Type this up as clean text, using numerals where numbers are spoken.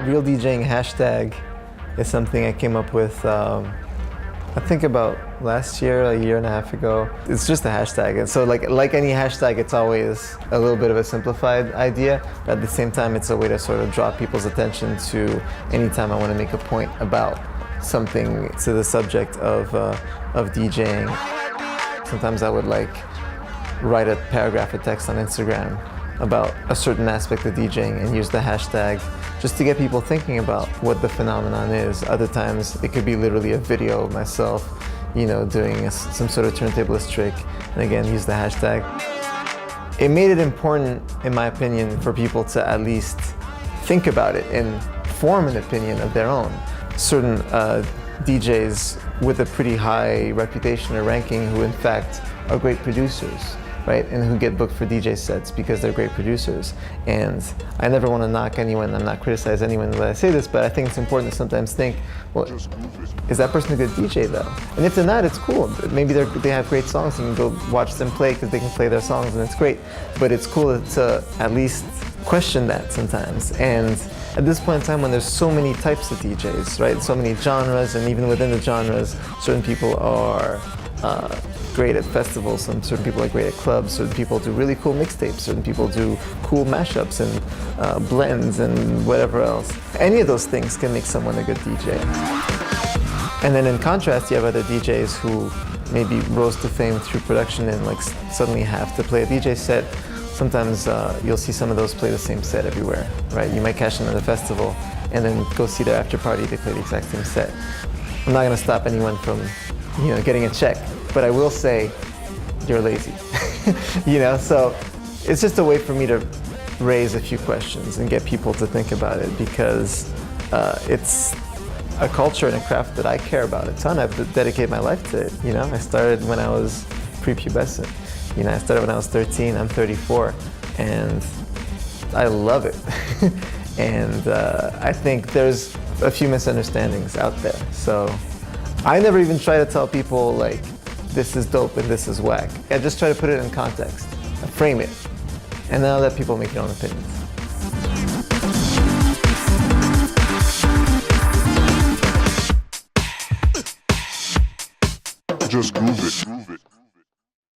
Real DJing hashtag is something I came up with, I think about last year, a year and a half ago. It's just a hashtag. And so like any hashtag, it's always a little bit of a simplified idea, but at the same time, it's a way to sort of draw people's attention to anytime I want to make a point about something to the subject of DJing. Sometimes I would like write a paragraph of text on Instagram about a certain aspect of DJing and use the hashtag just to get people thinking about what the phenomenon is. Other times it could be literally a video of myself, you know, doing some sort of turntablist trick, and again use the hashtag. It made it important, in my opinion, for people to at least think about it and form an opinion of their own. Certain DJs with a pretty high reputation or ranking who in fact are great producers, right? And who get booked for DJ sets because they're great producers. And I never want to knock anyone, I'm not criticize anyone when I say this, but I think it's important to sometimes think, well, is that person a good DJ though? And if they're not, it's cool. Maybe they have great songs and you can go watch them play because they can play their songs and it's great. But it's cool to at least question that sometimes. And at this point in time when there's so many types of DJs, right? So many genres, and even within the genres, certain people are great at festivals, certain people are great at clubs, certain people do really cool mixtapes, certain people do cool mashups and blends and whatever else. Any of those things can make someone a good DJ. And then in contrast, you have other DJs who maybe rose to fame through production and like suddenly have to play a DJ set. Sometimes you'll see some of those play the same set everywhere, right? You might cash in at a festival and then go see their after party, they play the exact same set. I'm not gonna stop anyone from, you know, getting a check, but I will say you're lazy. You know, so it's just a way for me to raise a few questions and get people to think about it, because it's a culture and a craft that I care about a ton. I've dedicated my life to it. You know, I started when I was prepubescent. You know, I started when I was 13, I'm 34, and I love it. And I think there's a few misunderstandings out there. So I never even try to tell people like, this is dope and this is whack. I just try to put it in context, frame it, and then I'll let people make their own opinions. Just groove it.